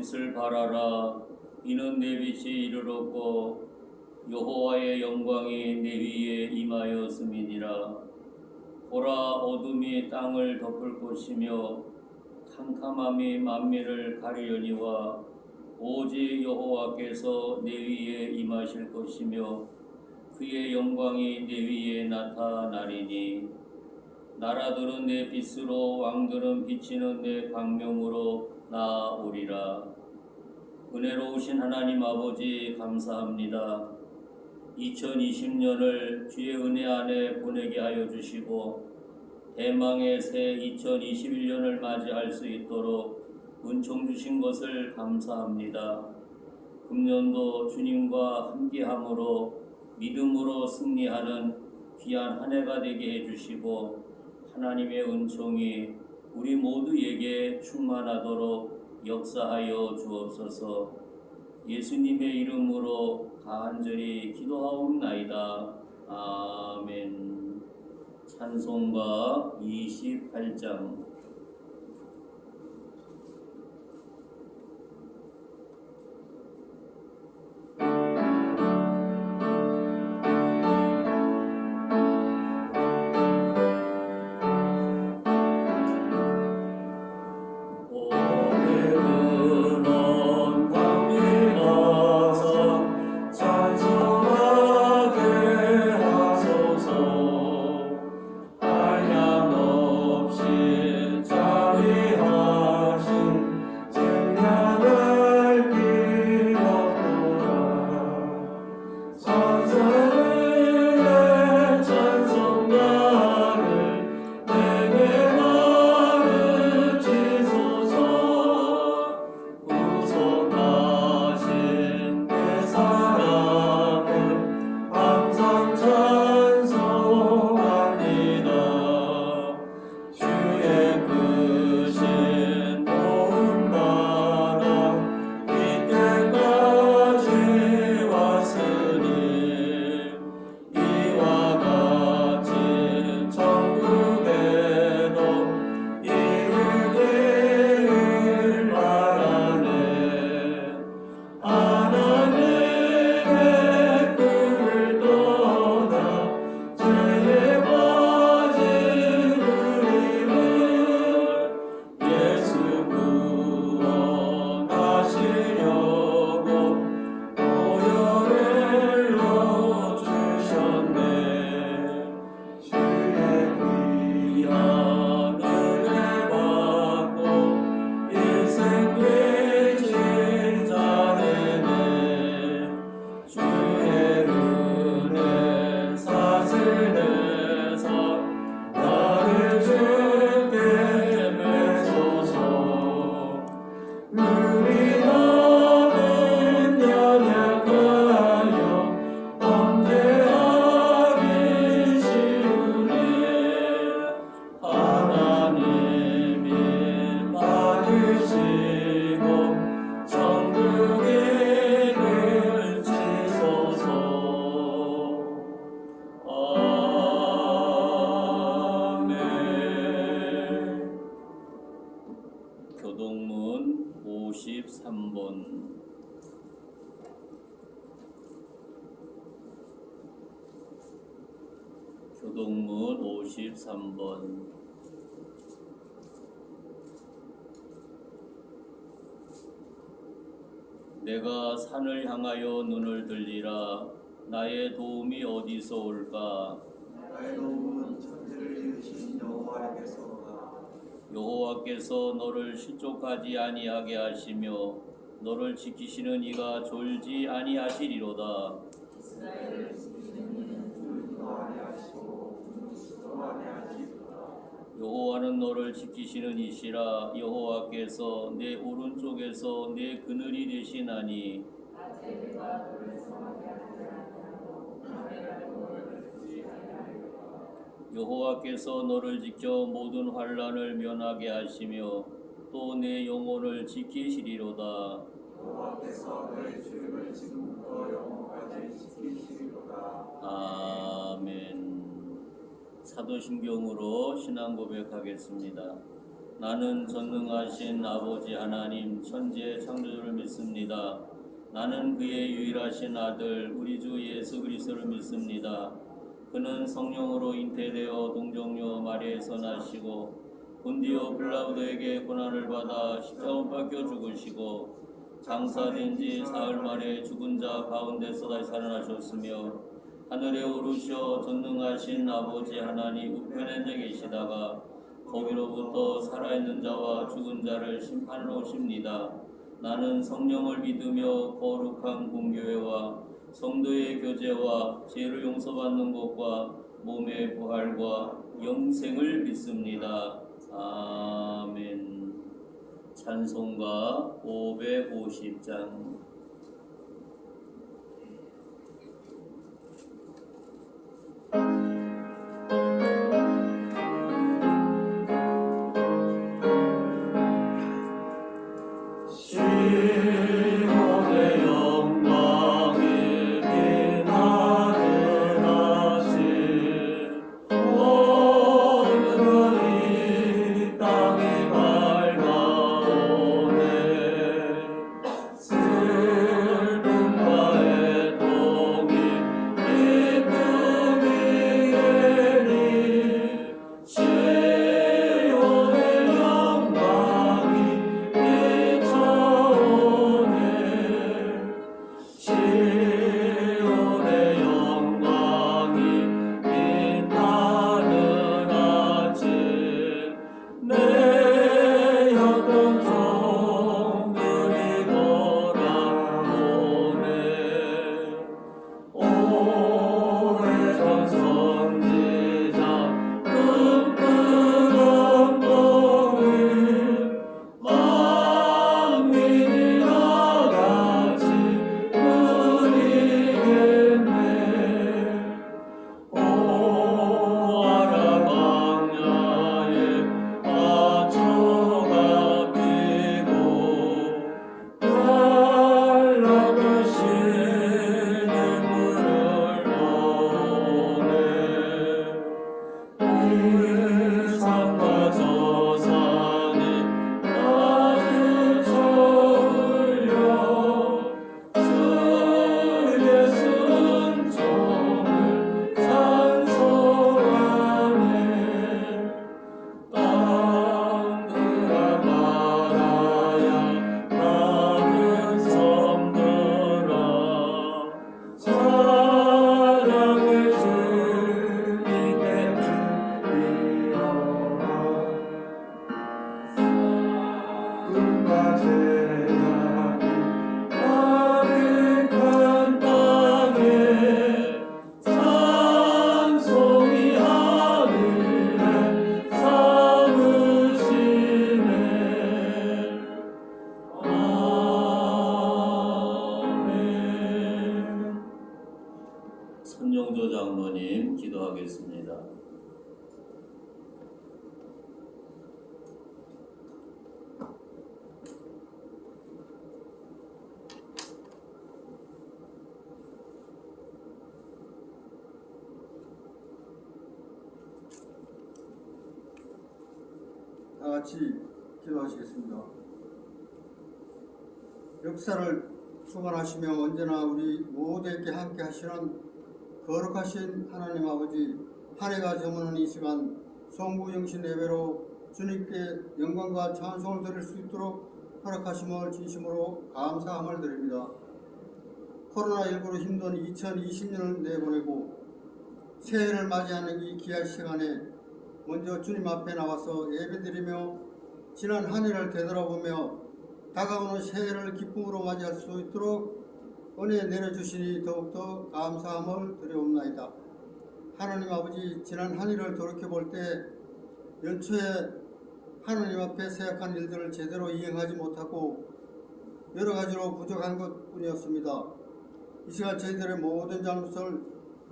빛을 발하라. 이는 내 빛이 이르렀고 여호와의 영광이 내 위에 임하였음이니라. 보라, 어둠이 땅을 덮을 것이며 캄캄함이 만민을 가리려니와 오직 여호와께서 내 위에 임하실 것이며 그의 영광이 내 위에 나타나리니 나라들은 내 빛으로 왕들은 비치는 내 광명으로 나아오리라. 은혜로우신 하나님 아버지 감사합니다. 2020년을 주의 은혜 안에 보내게 하여 주시고 대망의 새 2021년을 맞이할 수 있도록 은총 주신 것을 감사합니다. 금년도 주님과 함께함으로 믿음으로 승리하는 귀한 한 해가 되게 해주시고 하나님의 은총이 우리 모두에게 충만하도록 역사하여 주옵소서. 예수님의 이름으로 간절히 기도하옵나이다. 아멘. 찬송가 28장. 교동문 53번. 교동문 53번. 내가 산을 향하여 눈을 들리라. 나의 도움이 어디서 올까? 나의 도움은 천지를 지으신 여호와에게서 오나. 여호와께서 너를 실족하지 아니하게 하시며 너를 지키시는 이가 졸지 아니하시리로다. 이스라엘을 지키시는 이는 졸지도 아니하시고 굶주리지도 아니하시리로다. 여호와는 너를 지키시는 이시라. 여호와께서 내 오른쪽에서 내 그늘이 되시나니 여호와께서 너를 지켜 모든 환난을 면하게 하시며 또 내 영혼을 지키시리로다. 여호와께서 너의 주를 지금부터 영원까지 지키시리로다. 아멘. 사도신경으로 신앙 고백하겠습니다. 나는 전능하신 아버지 하나님 천지의 창조주를 믿습니다. 나는 그의 유일하신 아들 우리 주 예수 그리스도를 믿습니다. 그는 성령으로 잉태되어 동정녀 마리아에서 나시고 본디오 빌라도에게 고난을 받아 십자가 못 박혀 죽으시고 장사된 지 사흘 만에 죽은 자 가운데서 다시 살아나셨으며 하늘에 오르셔 전능하신 아버지 하나님 우편에 계시다가 거기로부터 살아있는 자와 죽은 자를 심판하러 오십니다. 나는 성령을 믿으며 거룩한 공교회와 성도의 교제와 죄를 용서받는 것과 몸의 부활과 영생을 믿습니다. 아멘. 찬송가 550장. 선영조 장로님 기도하겠습니다. 다 같이 기도하시겠습니다. 역사를 주관하시며 언제나 우리 모두에게 함께 하시는 거룩하신 하나님 아버지, 한 해가 저무는 이 시간 성부영신 예배로 주님께 영광과 찬송을 드릴 수 있도록 허락하심을 진심으로 감사함을 드립니다. 코로나19로 힘든 2020년을 내보내고 새해를 맞이하는 이 귀한 시간에 먼저 주님 앞에 나와서 예배드리며 지난 한 해를 되돌아보며 다가오는 새해를 기쁨으로 맞이할 수 있도록 은혜 내려주시니 더욱더 감사함을 드려옵나이다. 하나님 아버지, 지난 한 해를 돌이켜볼 때 연초에 하나님 앞에 세약한 일들을 제대로 이행하지 못하고 여러 가지로 부족한 것뿐이었습니다. 이 시간 저희들의 모든 잘못을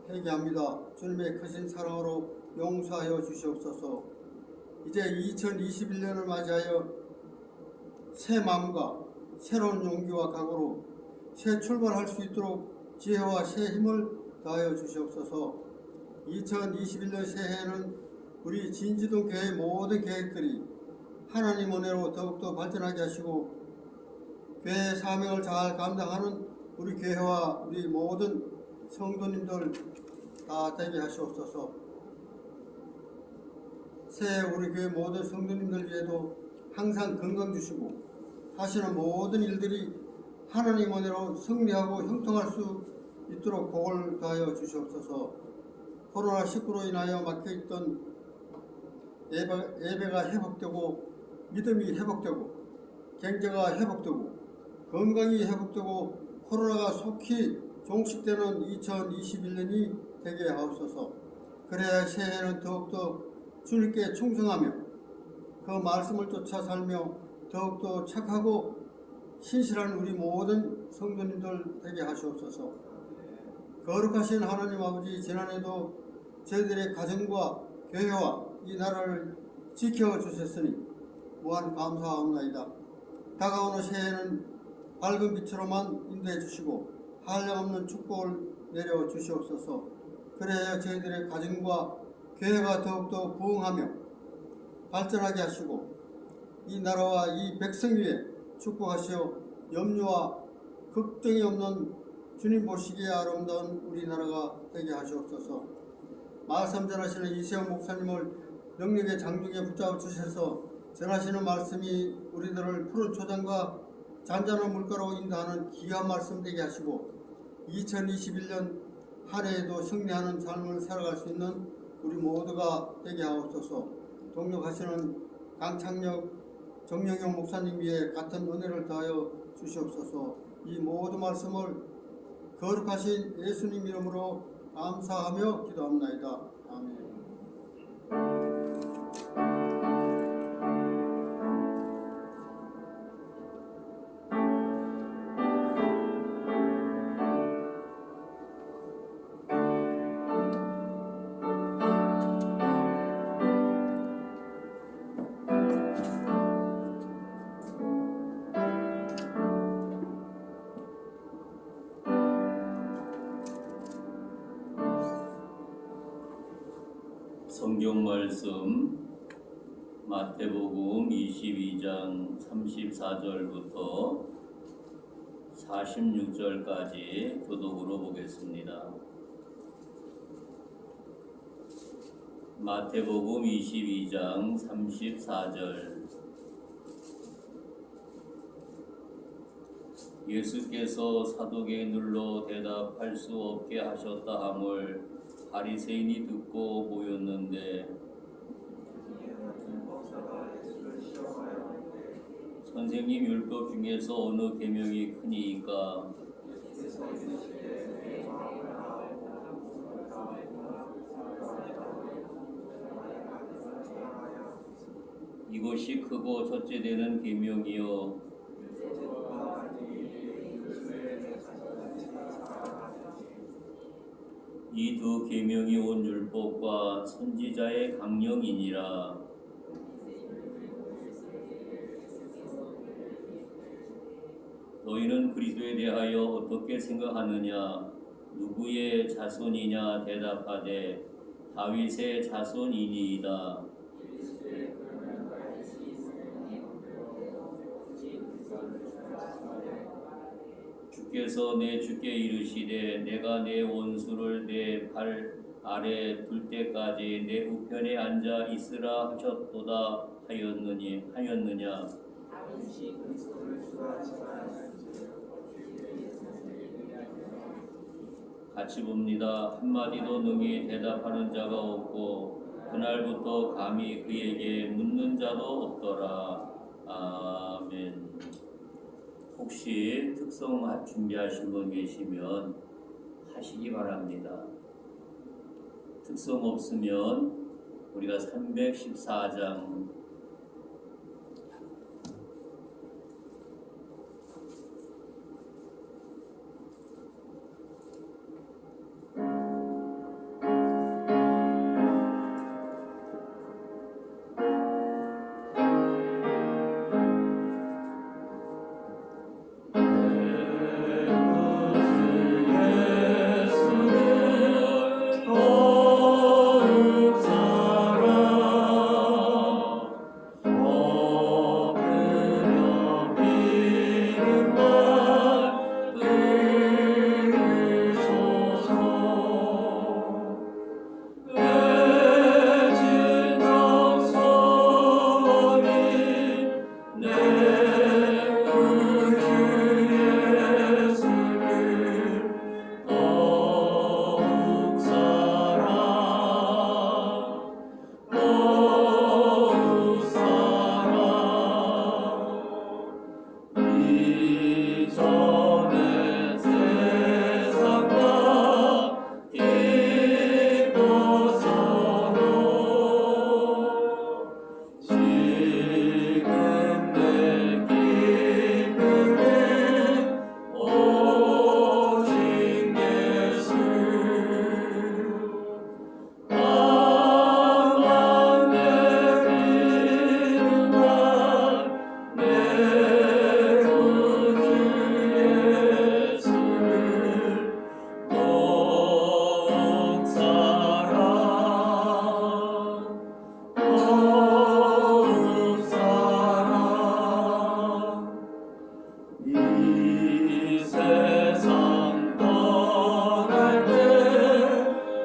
회개합니다. 주님의 크신 사랑으로 용서하여 주시옵소서. 이제 2021년을 맞이하여 새 마음과 새로운 용기와 각오로 새 출발할 수 있도록 지혜와 새 힘을 다하여 주시옵소서. 2021년 새해에는 우리 진지동 교회의 모든 계획들이 하나님 은혜로 더욱더 발전하게 하시고 교회의 사명을 잘 감당하는 우리 교회와 우리 모든 성도님들 다 되게 하시옵소서. 새해 우리 교회 모든 성도님들 위에도 항상 건강 주시고 하시는 모든 일들이 하나님 은혜로 승리하고 형통할 수 있도록 복을 다하여 주시옵소서. 코로나19로 인하여 막혀있던 예배가 회복되고 믿음이 회복되고 경제가 회복되고 건강이 회복되고 코로나가 속히 종식되는 2021년이 되게 하옵소서. 그래야 새해에는 더욱더 주님께 충성하며 그 말씀을 쫓아 살며 더욱더 착하고 신실한 우리 모든 성도님들 되게 하시옵소서. 거룩하신 하나님 아버지, 지난해도 저희들의 가정과 교회와 이 나라를 지켜주셨으니 무한 감사하옵나이다. 다가오는 새해에는 밝은 빛으로만 인도해 주시고 한량없는 축복을 내려 주시옵소서. 그래야 저희들의 가정과 교회가 더욱더 부흥하며 발전하게 하시고 이 나라와 이 백성 위에 축복하시어 염려와 걱정이 없는 주님 보시기에 아름다운 우리나라가 되게 하시옵소서. 말씀 전하시는 이세영 목사님을 능력의 장중에 붙잡아 주셔서 전하시는 말씀이 우리들을 푸른 초장과 잔잔한 물가로 인도하는 귀한 말씀 되게 하시고 2021년 한 해에도 승리하는 삶을 살아갈 수 있는 우리 모두가 되게 하옵소서. 동력하시는 강창력 정영용 목사님 위에 같은 은혜를 다하여 주시옵소서. 이 모든 말씀을 거룩하신 예수님 이름으로 감사하며 기도합나이다. 아멘. 성경 말씀 마태복음 22장 34절부터 46절까지 교독으로 보겠습니다. 마태복음 22장 34절. 예수께서 사두개인들로 대답할 수 없게 하셨다 함을 바리새인이 듣고 모였는데 선생님, 율법 중에서 어느 계명이 크니이까? 이것이 크고 첫째 되는 계명이요 이 두 계명이 온 율법과 선지자의 강령이니라. 너희는 그리스도에 대하여 어떻게 생각하느냐? 누구의 자손이냐? 대답하되 다윗의 자손이니이다. 주께서 내 주께 이르시되 내가 내 원수를 내 발 아래 둘 때까지 내 우편에 앉아 있으라 하셨도다 하였느냐? 같이 봅니다. 한마디도 능히 대답하는 자가 없고 그날부터 감히 그에게 묻는 자도 없더라. 아멘. 혹시 특성 준비하신 분 계시면 하시기 바랍니다. 특성 없으면 우리가 314장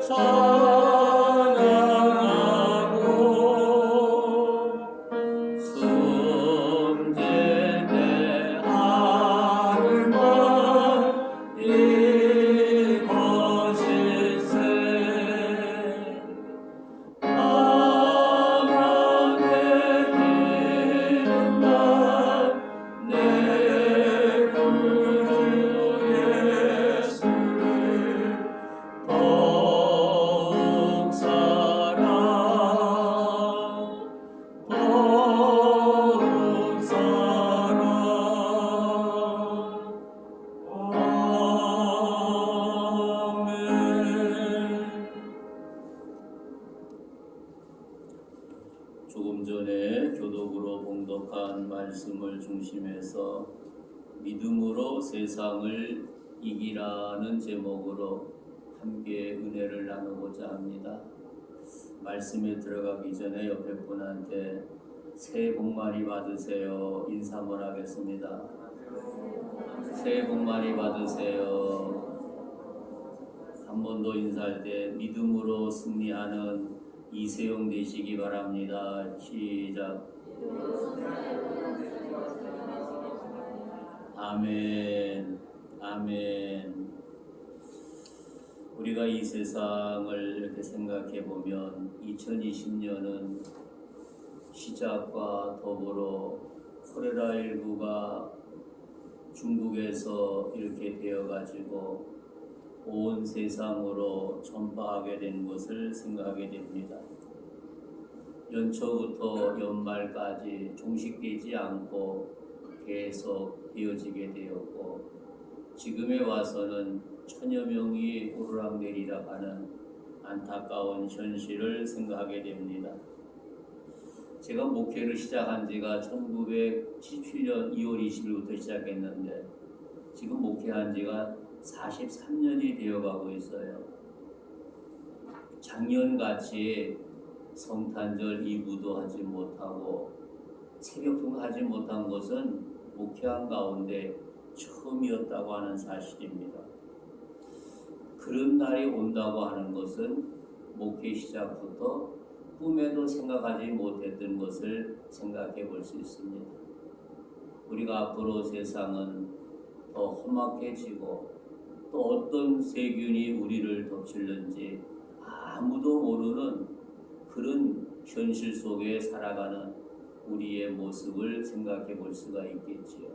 숨질때 알만 이것일세 나만의 이름만 내 구주 예수를 더욱 사랑 더욱 사랑 아멘. 조금 전에 교독으로 봉독한 말씀을 중심해서 믿음으로 세상을 이기라는 제목으로 함께 은혜를 나누고자 합니다. 말씀에 들어가기 전에 옆에 분한테 새해 복 많이 받으세요 인사 한번 하겠습니다. 새해 복 많이 받으세요. 한 번 더 인사할 때 믿음으로 승리하는 이세용 되시기 바랍니다. 시작. 아멘. 아멘. 우리가 이 세상을 이렇게 생각해 보면 2020년은 시작과 더불어 코로나19가 중국에서 이렇게 되어가지고 온 세상으로 전파하게 된 것을 생각하게 됩니다. 연초부터 연말까지 종식되지 않고 계속 이어지게 되었고 지금에 와서는 천여 명이 오르락내리락 하는 안타까운 현실을 생각하게 됩니다. 제가 목회를 시작한 지가 1977년 2월 20일부터 시작했는데 지금 목회한 지가 43년이 되어가고 있어요. 작년같이 성탄절 2부도 하지 못하고 새벽도 하지 못한 것은 목회한 가운데 처음이었다고 하는 사실입니다. 그런 날이 온다고 하는 것은 목회 시작부터 꿈에도 생각하지 못했던 것을 생각해 볼 수 있습니다. 우리가 앞으로 세상은 더 험악해지고 또 어떤 세균이 우리를 덮칠는지 아무도 모르는 그런 현실 속에 살아가는 우리의 모습을 생각해 볼 수가 있겠지요.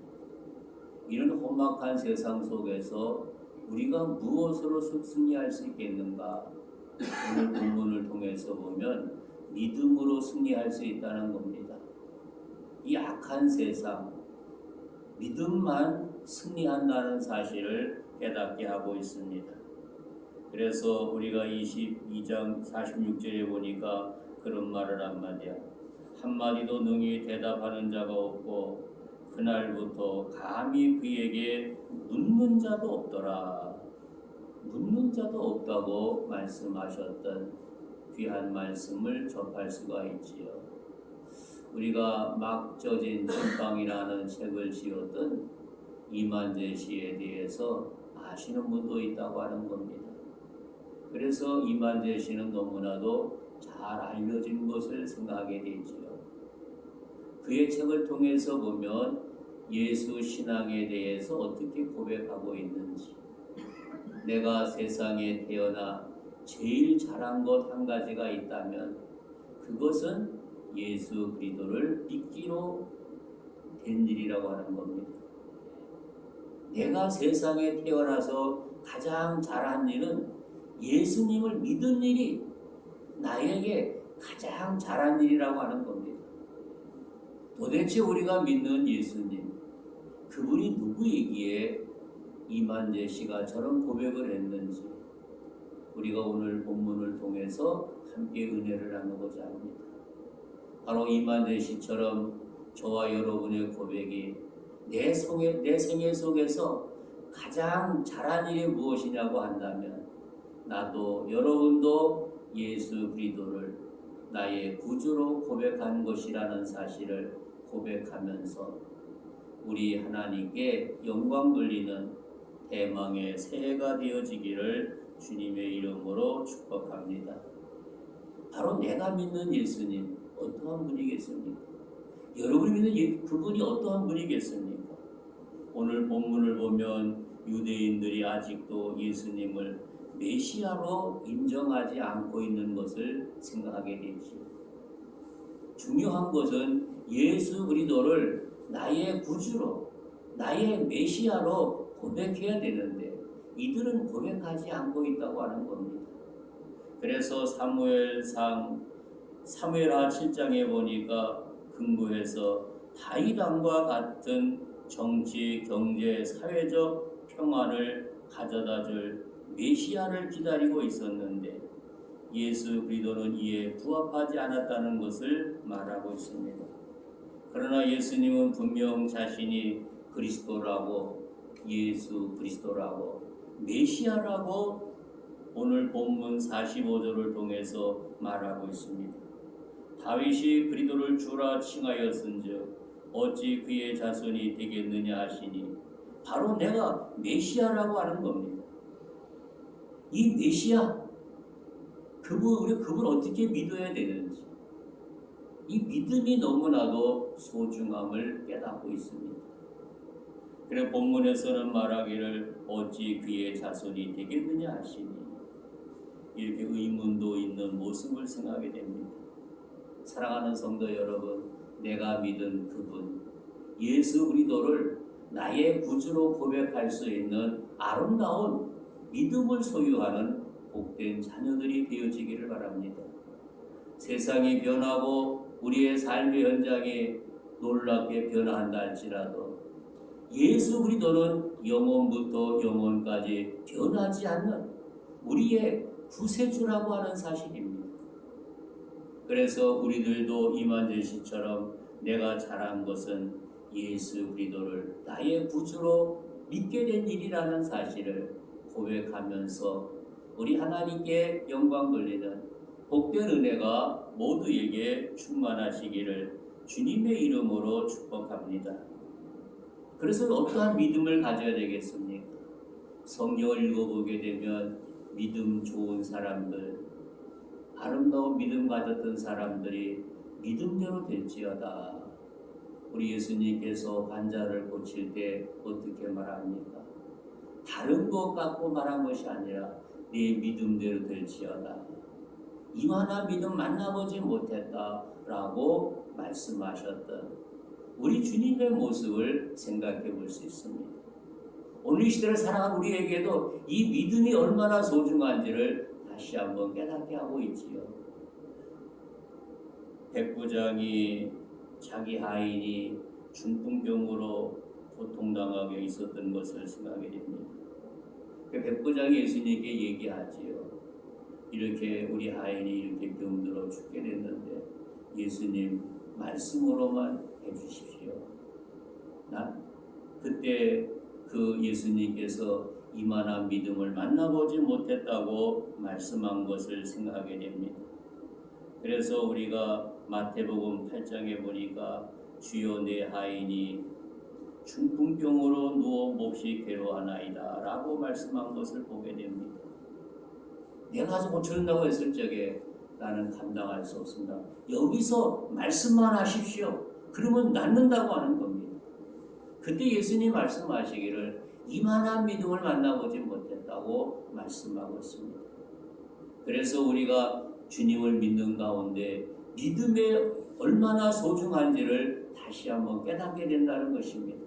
이런 험악한 세상 속에서 우리가 무엇으로 승리할 수 있겠는가? 오늘 본문을 통해서 보면 믿음으로 승리할 수 있다는 겁니다. 이 악한 세상, 믿음만 승리한다는 사실을 깨닫게 하고 있습니다. 그래서 우리가 22장 46절에 보니까 그런 말을 한마디야. 한마디도 능히 대답하는 자가 없고 그날부터 감히 그에게 묻는 자도 없더라. 묻는 자도 없다고 말씀하셨던 귀한 말씀을 접할 수가 있지요. 우리가 막 젖은 찐빵이라는 책을 지었던 이만재 씨에 대해서 아시는 분도 있다고 하는 겁니다. 그래서 이만재 씨는 너무나도 잘 알려진 것을 생각하게 되지요. 그의 책을 통해서 보면 예수 신앙에 대해서 어떻게 고백하고 있는지, 내가 세상에 태어나 제일 잘한 것 한 가지가 있다면 그것은 예수 그리스도를 믿기로 된 일이라고 하는 겁니다. 내가 세상에 태어나서 가장 잘한 일은 예수님을 믿은 일이 나에게 가장 잘한 일이라고 하는 겁니다. 도대체 우리가 믿는 예수님, 그분이 누구이기에 이만재 씨가 저런 고백을 했는지 우리가 오늘 본문을 통해서 함께 은혜를 나누고자 합니다. 바로 이만재 씨처럼 저와 여러분의 고백이 내 생애 속에서 가장 잘한 일이 무엇이냐고 한다면 나도 여러분도 예수 그리스도를 나의 구주로 고백한 것이라는 사실을 고백하면서 우리 하나님께 영광 돌리는 대망의 새해가 되어지기를 주님의 이름으로 축복합니다. 바로 내가 믿는 예수님 어떠한 분이겠습니까? 여러분이 믿는 그분이 어떠한 분이겠습니까? 오늘 본문을 보면 유대인들이 아직도 예수님을 메시아로 인정하지 않고 있는 것을 생각하게 되지요. 중요한 것은 예수 그리스도를 나의 구주로, 나의 메시아로 고백해야 되는데 이들은 고백하지 않고 있다고 하는 겁니다. 그래서 사무엘하 7장에 보니까 근거해서 다윗 왕과 같은 정치, 경제, 사회적 평안을 가져다 줄 메시아를 기다리고 있었는데 예수 그리스도는 이에 부합하지 않았다는 것을 말하고 있습니다. 그러나 예수님은 분명 자신이 그리스도라고, 예수 그리스도라고, 메시아라고 오늘 본문 45절을 통해서 말하고 있습니다. 다윗이 그리스도를 주라 칭하였은즉 어찌 그의 자손이 되겠느냐 하시니 바로 내가 메시아라고 하는 겁니다. 이 메시아, 우리 그분 어떻게 믿어야 되는지 이 믿음이 너무나도 소중함을 깨닫고 있습니다. 그래 본문에서는 말하기를 어찌 그의 자손이 되겠느냐 하시니 이렇게 의문도 있는 모습을 생각하게 됩니다. 사랑하는 성도 여러분, 내가 믿은 그분 예수 그리스도를 나의 구주로 고백할 수 있는 아름다운 믿음을 소유하는 복된 자녀들이 되어지기를 바랍니다. 세상이 변하고 우리의 삶의 현장이 놀랍게 변화한다 할지라도 예수 그리스도는 영원부터 영원까지 변하지 않는 우리의 구세주라고 하는 사실입니다. 그래서 우리들도 이만재 씨처럼 내가 잘한 것은 예수 그리스도를 나의 구주로 믿게 된 일이라는 사실을 고백하면서 우리 하나님께 영광 돌리는 복된 은혜가 모두에게 충만하시기를 주님의 이름으로 축복합니다. 그래서 어떠한 믿음을 가져야 되겠습니까? 성경을 읽어보게 되면 믿음 좋은 사람들, 아름다운 믿음 가졌던 사람들이 믿음대로 될지어다. 우리 예수님께서 환자를 고칠 때 어떻게 말합니까? 다른 것 갖고 말한 것이 아니라 내 믿음대로 될지어다. 이만한 믿음 만나보지 못했다라고 말씀하셨던 우리 주님의 모습을 생각해 볼 수 있습니다. 오늘 이 시대를 살아가는 우리에게도 이 믿음이 얼마나 소중한지를 다시 한번 깨닫게 하고 있지요. 백부장이 자기 하인이 중풍병으로 고통당하게 있었던 것을 생각하게 됩니다. 백부장이 예수님께 얘기하지요. 이렇게 우리 하인이 이렇게 병들어 죽게 됐는데 예수님 말씀으로만 해주십시오. 그때 그 예수님께서 이만한 믿음을 만나보지 못했다고 말씀한 것을 생각하게 됩니다. 그래서 우리가 마태복음 8장에 보니까 주여 내 하인이 중풍병으로 누워 몹시 괴로워하나이다 라고 말씀한 것을 보게 됩니다. 내가 가서 고쳐준다고 했을 적에 나는 감당할 수 없습니다. 여기서 말씀만 하십시오. 그러면 낫는다고 하는 겁니다. 그때 예수님 말씀하시기를 이만한 믿음을 만나보지 못했다고 말씀하고 있습니다. 그래서 우리가 주님을 믿는 가운데 믿음이 얼마나 소중한지를 다시 한번 깨닫게 된다는 것입니다.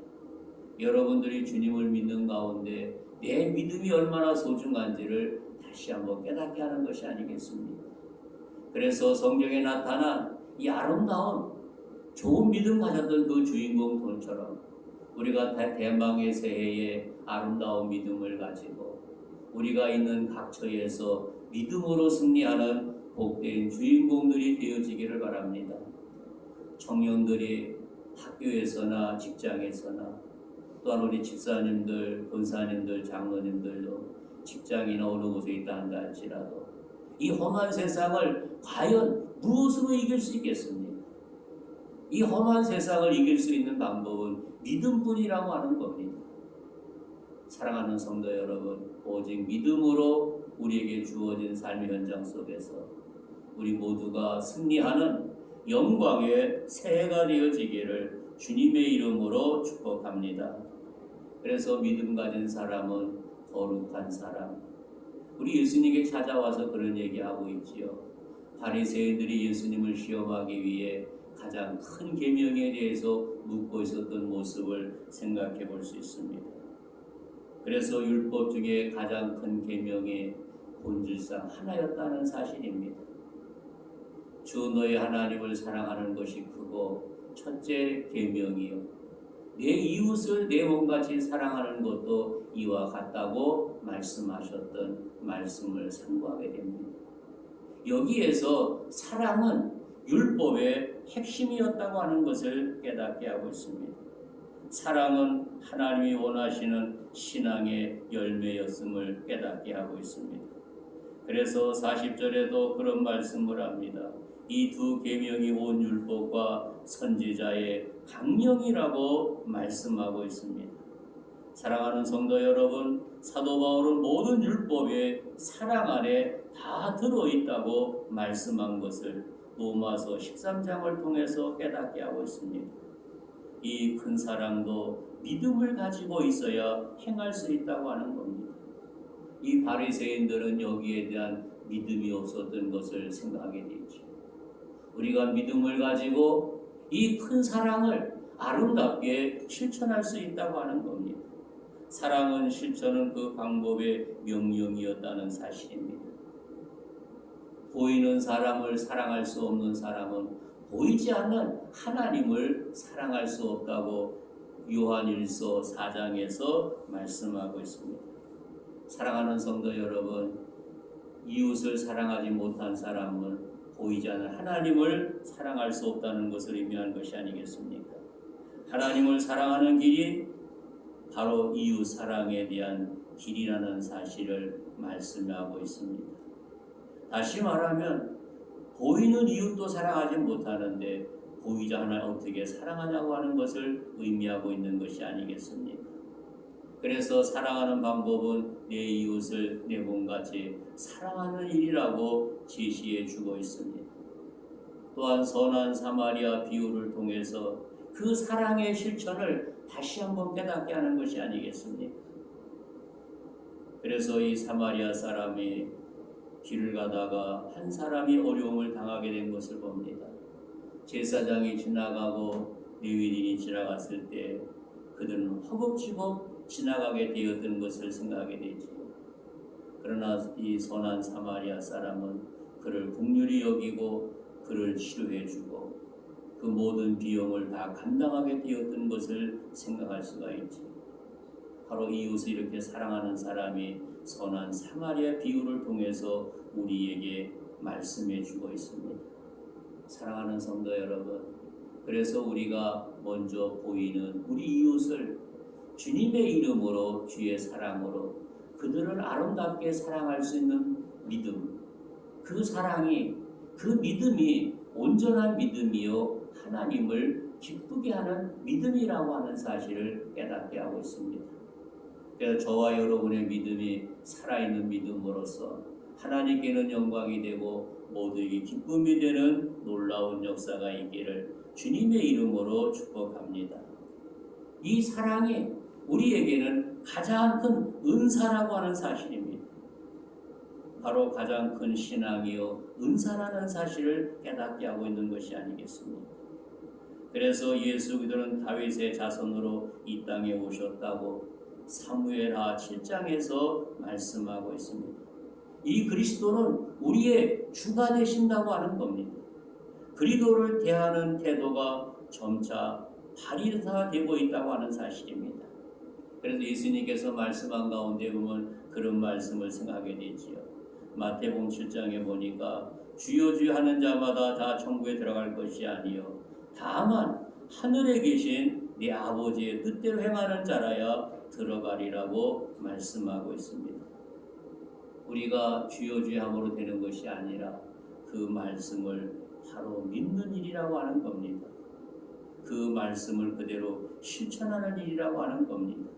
여러분들이 주님을 믿는 가운데 내 믿음이 얼마나 소중한지를 다시 한번 깨닫게 하는 것이 아니겠습니까? 그래서 성경에 나타난 이 아름다운 좋은 믿음 가졌던 그 주인공들처럼 우리가 대망의 새해에 아름다운 믿음을 가지고 우리가 있는 각처에서 믿음으로 승리하는 복된 주인공들이 되어지기를 바랍니다. 청년들이 학교에서나 직장에서나 또한 우리 집사님들, 권사님들, 장로님들도 직장이나 어느 곳에 있다 한다 할지라도 이 험한 세상을 과연 무엇으로 이길 수 있겠습니까? 이 험한 세상을 이길 수 있는 방법은 믿음뿐이라고 하는 겁니다. 사랑하는 성도 여러분, 오직 믿음으로 우리에게 주어진 삶의 현장 속에서 우리 모두가 승리하는 영광의 새해가 되어지기를 주님의 이름으로 축복합니다. 그래서 믿음 가진 사람은 거룩한 사람. 우리 예수님께 찾아와서 그런 얘기하고 있지요. 바리새인들이 예수님을 시험하기 위해 가장 큰 계명에 대해서 묻고 있었던 모습을 생각해 볼 수 있습니다. 그래서 율법 중에 가장 큰 계명이 본질상 하나였다는 사실입니다. 주 너의 하나님을 사랑하는 것이 크고 첫째 계명이요, 내 이웃을 내 몸같이 사랑하는 것도 이와 같다고 말씀하셨던 말씀을 상고하게 됩니다. 여기에서 사랑은 율법의 핵심이었다고 하는 것을 깨닫게 하고 있습니다. 사랑은 하나님이 원하시는 신앙의 열매였음을 깨닫게 하고 있습니다. 그래서 40절에도 그런 말씀을 합니다. 이 두 계명이 온 율법과 선지자의 강령이라고 말씀하고 있습니다. 사랑하는 성도 여러분, 사도 바울은 모든 율법에 사랑 안에 다 들어있다고 말씀한 것을 로마서 13장을 통해서 깨닫게 하고 있습니다. 이 큰 사랑도 믿음을 가지고 있어야 행할 수 있다고 하는 겁니다. 이 바리새인들은 여기에 대한 믿음이 없었던 것을 생각하게 되죠. 우리가 믿음을 가지고 이 큰 사랑을 아름답게 실천할 수 있다고 하는 겁니다. 사랑은 실천은 그 방법의 명령이었다는 사실입니다. 보이는 사람을 사랑할 수 없는 사람은 보이지 않는 하나님을 사랑할 수 없다고 요한일서 4장에서 말씀하고 있습니다. 사랑하는 성도 여러분, 이웃을 사랑하지 못한 사람은 보이지 않는 하나님을 사랑할 수 없다는 것을 의미하는 것이 아니겠습니까? 하나님을 사랑하는 길이 바로 이웃 사랑에 대한 길이라는 사실을 말씀하고 있습니다. 다시 말하면 보이는 이웃도 사랑하지 못하는데 보이지 않아 어떻게 사랑하냐고 하는 것을 의미하고 있는 것이 아니겠습니까? 그래서 사랑하는 방법은 내 이웃을 내 몸같이 사랑하는 일이라고 제시해 주고 있습니다. 또한 선한 사마리아 비유를 통해서 그 사랑의 실천을 다시 한번 깨닫게 하는 것이 아니겠습니까? 그래서 이 사마리아 사람이 길을 가다가 한 사람이 어려움을 당하게 된 것을 봅니다. 제사장이 지나가고 레위인이 지나갔을 때 그들은 허겁지겁 지나가게 되었던 것을 생각하게 되지요. 그러나 이 선한 사마리아 사람은 그를 긍휼히 여기고 그를 치료해주고 그 모든 비용을 다 감당하게 되었던 것을 생각할 수가 있지. 바로 이웃을 이렇게 사랑하는 사람이 선한 사마리아 비유를 통해서 우리에게 말씀해 주고 있습니다. 사랑하는 성도 여러분, 그래서 우리가 먼저 보이는 우리 이웃을 주님의 이름으로, 주의 사랑으로 그들을 아름답게 사랑할 수 있는 믿음, 그 사랑이, 그 믿음이 온전한 믿음이요 하나님을 기쁘게 하는 믿음이라고 하는 사실을 깨닫게 하고 있습니다. 그래서 저와 여러분의 믿음이 살아있는 믿음으로서 하나님께는 영광이 되고 모두에게 기쁨이 되는 놀라운 역사가 있기를 주님의 이름으로 축복합니다. 이 사랑이 우리에게는 가장 큰 은사라고 하는 사실입니다. 바로 가장 큰 신앙이요 은사라는 사실을 깨닫게 하고 있는 것이 아니겠습니까? 그래서 예수 그리스도는 다윗의 자손으로 이 땅에 오셨다고 사무엘하 7장에서 말씀하고 있습니다. 이 그리스도는 우리의 주가 되신다고 하는 겁니다. 그리스도를 대하는 태도가 점차 발휘되고 있다고 하는 사실입니다. 그래서 예수님께서 말씀한 가운데 보면 그런 말씀을 생각하게 되지요. 마태복음 7장에 보니까 주여 주여 하는 자마다 다 천국에 들어갈 것이 아니요 다만 하늘에 계신 네 아버지의 뜻대로 행하는 자라야 들어가리라고 말씀하고 있습니다. 우리가 주여 주여 함으로 되는 것이 아니라 그 말씀을 바로 믿는 일이라고 하는 겁니다. 그 말씀을 그대로 실천하는 일이라고 하는 겁니다.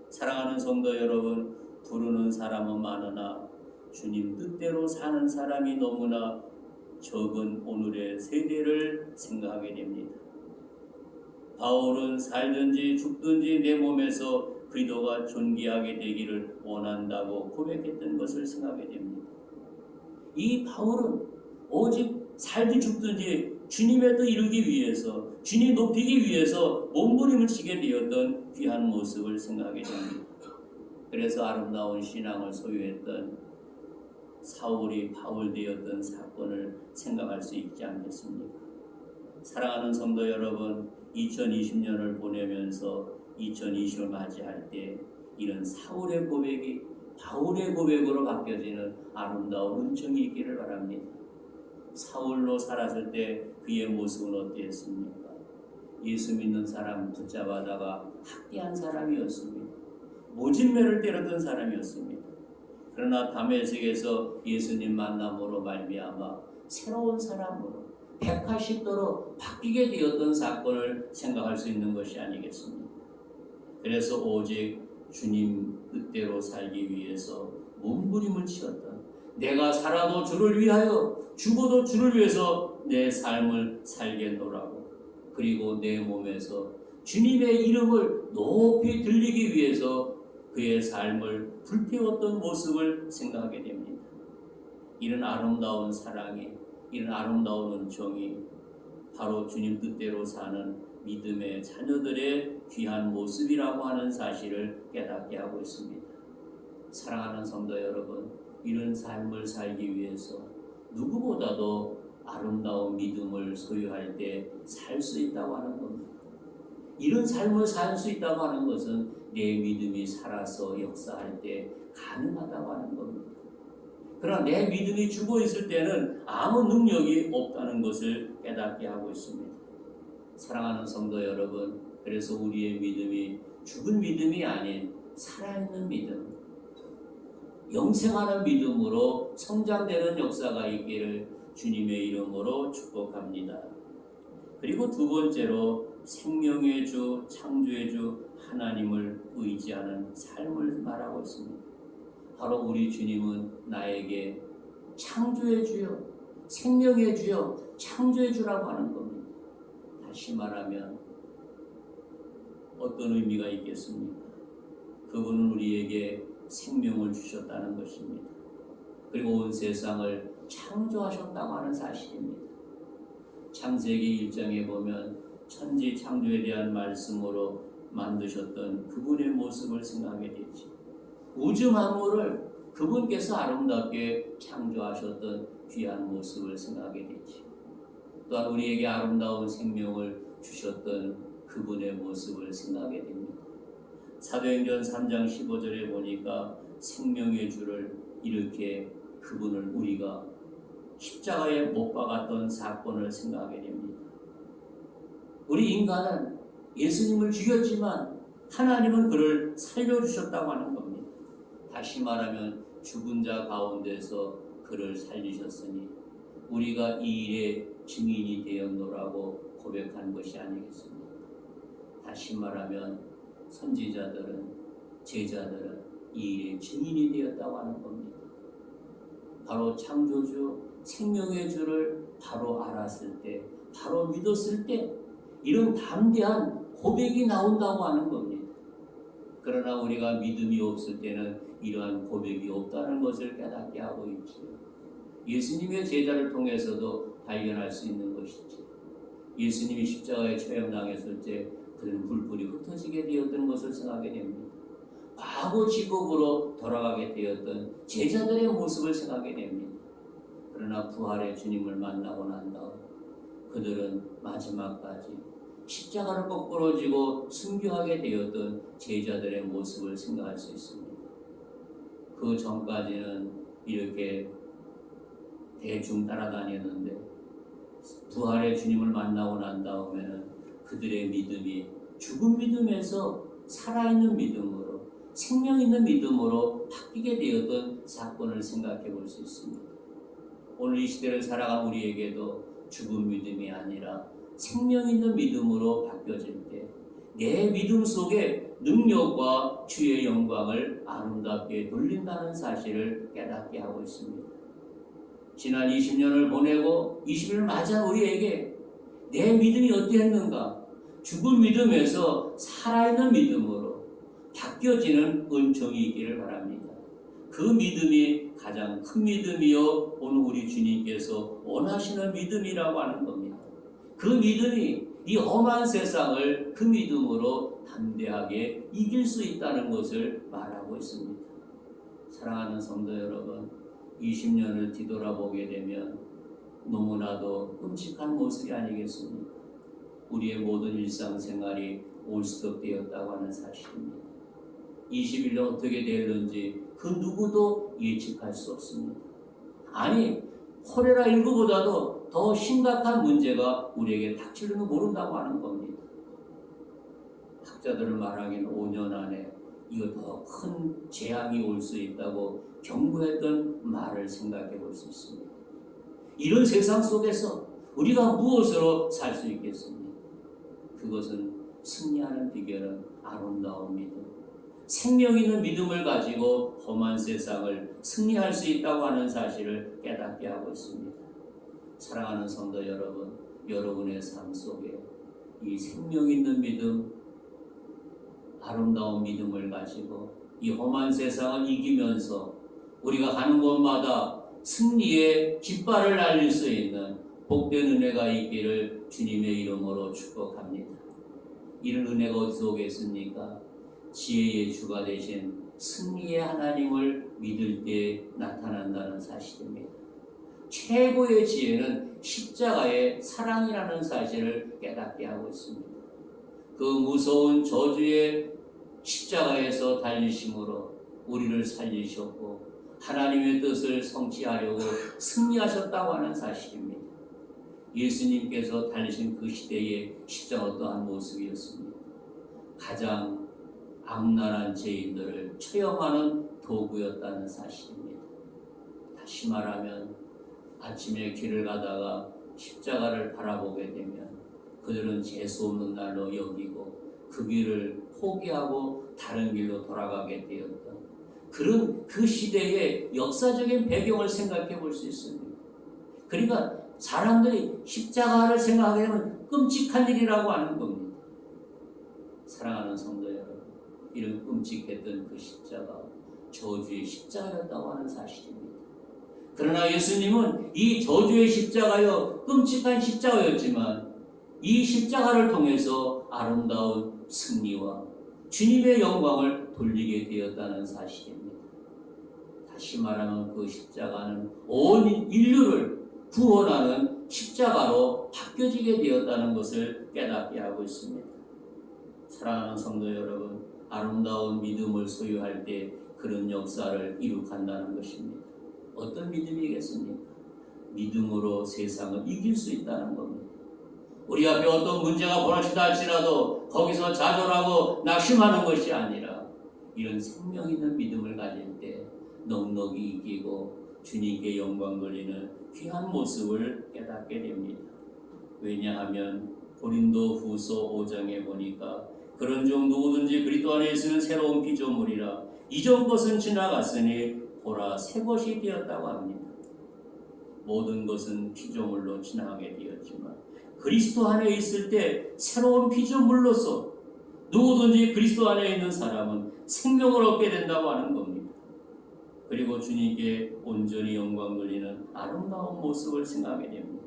사랑하는 성도 여러분, 부르는 사람은 많으나 주님 뜻대로 사는 사람이 너무나 적은 오늘의 세대를 생각하게 됩니다. 바울은 살든지 죽든지 내 몸에서 그리스도가 존귀하게 되기를 원한다고 고백했던 것을 생각하게 됩니다. 이 바울은 오직 살든지 죽든지 주님의 뜻 이루기 위해서, 주님 높이기 위해서 몸부림을 치게 되었던 귀한 모습을 생각하게 됩니다. 그래서 아름다운 신앙을 소유했던 사울이 바울 되었던 사건을 생각할 수 있지 않겠습니까? 사랑하는 성도 여러분, 2020년을 보내면서 2020을 맞이할 때 이런 사울의 고백이 바울의 고백으로 바뀌어지는 아름다운 은총이 있기를 바랍니다. 사울로 살았을 때 그의 모습은 어땠습니까? 예수 믿는 사람 붙잡아다가 학대한 사람이었습니다. 모진매를 때렸던 사람이었습니다. 그러나 다메섹에서 예수님 만남으로 말미암아 새로운 사람으로 180도로 바뀌게 되었던 사건을 생각할 수 있는 것이 아니겠습니까? 그래서 오직 주님 뜻대로 살기 위해서 몸부림을 치었던, 내가 살아도 주를 위하여 죽어도 주를 위해서 내 삶을 살겠노라고, 그리고 내 몸에서 주님의 이름을 높이 들리기 위해서 그의 삶을 불태웠던 모습을 생각하게 됩니다. 이런 아름다운 사랑이, 이런 아름다운 은총이 바로 주님 뜻대로 사는 믿음의 자녀들의 귀한 모습이라고 하는 사실을 깨닫게 하고 있습니다. 사랑하는 성도 여러분, 이런 삶을 살기 위해서 누구보다도 아름다운 믿음을 소유할 때 살 수 있다고 하는 겁니다. 이런 삶을 살 수 있다고 하는 것은 내 믿음이 살아서 역사할 때 가능하다고 하는 겁니다. 그러나 내 믿음이 죽어 있을 때는 아무 능력이 없다는 것을 깨닫게 하고 있습니다. 사랑하는 성도 여러분, 그래서 우리의 믿음이 죽은 믿음이 아닌 살아있는 믿음, 영생하는 믿음으로 성장되는 역사가 있기를 주님의 이름으로 축복합니다. 그리고 두 번째로 생명의 주, 창조의 주 하나님을 의지하는 삶을 말하고 있습니다. 바로 우리 주님은 나에게 창조의 주요, 생명의 주요, 창조의 주라고 하는 겁니다. 다시 말하면 어떤 의미가 있겠습니까? 그분은 우리에게 생명을 주셨다는 것입니다. 그리고 온 세상을 창조하셨다고 하는 사실입니다. 창세기 1장에 보면 천지 창조에 대한 말씀으로 만드셨던 그분의 모습을 생각하게 되죠. 우주 만물을 그분께서 아름답게 창조하셨던 귀한 모습을 생각하게 되죠. 또한 우리에게 아름다운 생명을 주셨던 그분의 모습을 생각하게 됩니다. 사도행전 3장 15절에 보니까 생명의 주를 이렇게 그분을 우리가 십자가에 못 박았던 사건을 생각하게 됩니다. 우리 인간은 예수님을 죽였지만 하나님은 그를 살려주셨다고 하는 겁니다. 다시 말하면 죽은 자 가운데서 그를 살리셨으니 우리가 이 일의 증인이 되었노라고 고백한 것이 아니겠습니까? 다시 말하면 선지자들은, 제자들은 이 일의 증인이 되었다고 하는 겁니다. 바로 창조주, 생명의 주를 바로 알았을 때, 바로 믿었을 때 이런 담대한 고백이 나온다고 하는 겁니다. 그러나 우리가 믿음이 없을 때는 이러한 고백이 없다는 것을 깨닫게 하고 있죠. 예수님의 제자를 통해서도 발견할 수 있는 것이죠. 예수님이 십자가에 처형당했을 때 그들은 불불이 흩어지게 되었던 것을 생각하게 됩니다. 과거 지국으로 돌아가게 되었던 제자들의 모습을 생각하게 됩니다. 그러나 부활의 주님을 만나고 난 다음 그들은 마지막까지 십자가를 거꾸로 지고 순교하게 되었던 제자들의 모습을 생각할 수 있습니다. 그 전까지는 이렇게 대충 따라다녔는데 부활의 주님을 만나고 난 다음에는 그들의 믿음이 죽은 믿음에서 살아있는 믿음으로, 생명 있는 믿음으로 바뀌게 되었던 사건을 생각해 볼 수 있습니다. 오늘 이 시대를 살아간 우리에게도 죽은 믿음이 아니라 생명 있는 믿음으로 바뀌어질 때 내 믿음 속에 능력과 주의 영광을 아름답게 돌린다는 사실을 깨닫게 하고 있습니다. 지난 20년을 보내고 20일을 맞이한 우리에게 내 믿음이 어땠는가? 죽은 믿음에서 살아있는 믿음으로 바뀌어지는 은총이 있기를 바랍니다. 그 믿음이 가장 큰 믿음이요 오늘 우리 주님께서 원하시는 믿음이라고 하는 겁니다. 그 믿음이 이 험한 세상을 그 믿음으로 담대하게 이길 수 있다는 것을 말하고 있습니다. 사랑하는 성도 여러분, 20년을 뒤돌아보게 되면 너무나도 끔찍한 모습이 아니겠습니까? 우리의 모든 일상생활이 올스톱되었다고 하는 사실입니다. 21년 어떻게 되었는지 그 누구도 예측할 수 없습니다. 아니, 코레라19보다도 더 심각한 문제가 우리에게 닥치려면 모른다고 하는 겁니다. 학자들을 말하기는 5년 안에 이거 더 큰 재앙이 올 수 있다고 경고했던 말을 생각해 볼 수 있습니다. 이런 세상 속에서 우리가 무엇으로 살 수 있겠습니까? 그것은 승리하는 비결은 아름다운 믿음, 생명 있는 믿음을 가지고 험한 세상을 승리할 수 있다고 하는 사실을 깨닫게 하고 있습니다. 사랑하는 성도 여러분, 여러분의 삶 속에 이 생명 있는 믿음, 아름다운 믿음을 가지고 이 험한 세상을 이기면서 우리가 가는 곳마다 승리의 깃발을 날릴 수 있는 복된 은혜가 있기를 주님의 이름으로 축복합니다. 이런 은혜가 어디서 오겠습니까? 지혜의 주가 되신 승리의 하나님을 믿을 때 나타난다는 사실입니다. 최고의 지혜는 십자가의 사랑이라는 사실을 깨닫게 하고 있습니다. 그 무서운 저주의 십자가에서 달리심으로 우리를 살리셨고 하나님의 뜻을 성취하려고 승리하셨다고 하는 사실입니다. 예수님께서 달리신 그 시대의 십자가 어떠한 모습이었습니까? 가장 악랄한 죄인들을 처형하는 도구였다는 사실입니다. 다시 말하면 아침에 길을 가다가 십자가를 바라보게 되면 그들은 재수 없는 날로 여기고 그 길을 포기하고 다른 길로 돌아가게 되었던 그런 그 시대의 역사적인 배경을 생각해 볼 수 있습니다. 그러니까 사람들이 십자가를 생각하게 되면 끔찍한 일이라고 하는 겁니다. 사랑하는 성도 여러분, 이런 끔찍했던 그 십자가, 저주의 십자가였다고 하는 사실입니다. 그러나 예수님은 이 저주의 십자가요, 끔찍한 십자가였지만 이 십자가를 통해서 아름다운 승리와 주님의 영광을 돌리게 되었다는 사실입니다. 다시 말하면 그 십자가는 온 인류를 구원하는 십자가로 바뀌어지게 되었다는 것을 깨닫게 하고 있습니다. 사랑하는 성도 여러분, 아름다운 믿음을 소유할 때 그런 역사를 이룩한다는 것입니다. 어떤 믿음이겠습니까? 믿음으로 세상을 이길 수 있다는 겁니다. 우리 앞에 어떤 문제가 벌어지다 할지라도 거기서 좌절하고 낙심하는 것이 아니라 이런 생명 있는 믿음을 가질 때 넉넉히 이기고 주님께 영광 돌리는 귀한 모습을 깨닫게 됩니다. 왜냐하면 고린도 후서 5장에 보니까 그런 중 누구든지 그리스도 안에 있으면 새로운 피조물이라 이전 것은 지나갔으니 보라 새 것이 되었다고 합니다. 모든 것은 피조물로 지나가게 되었지만 그리스도 안에 있을 때 새로운 피조물로서 누구든지 그리스도 안에 있는 사람은 생명을 얻게 된다고 하는 겁니다. 그리고 주님께 온전히 영광 돌리는 아름다운 모습을 생각하게 됩니다.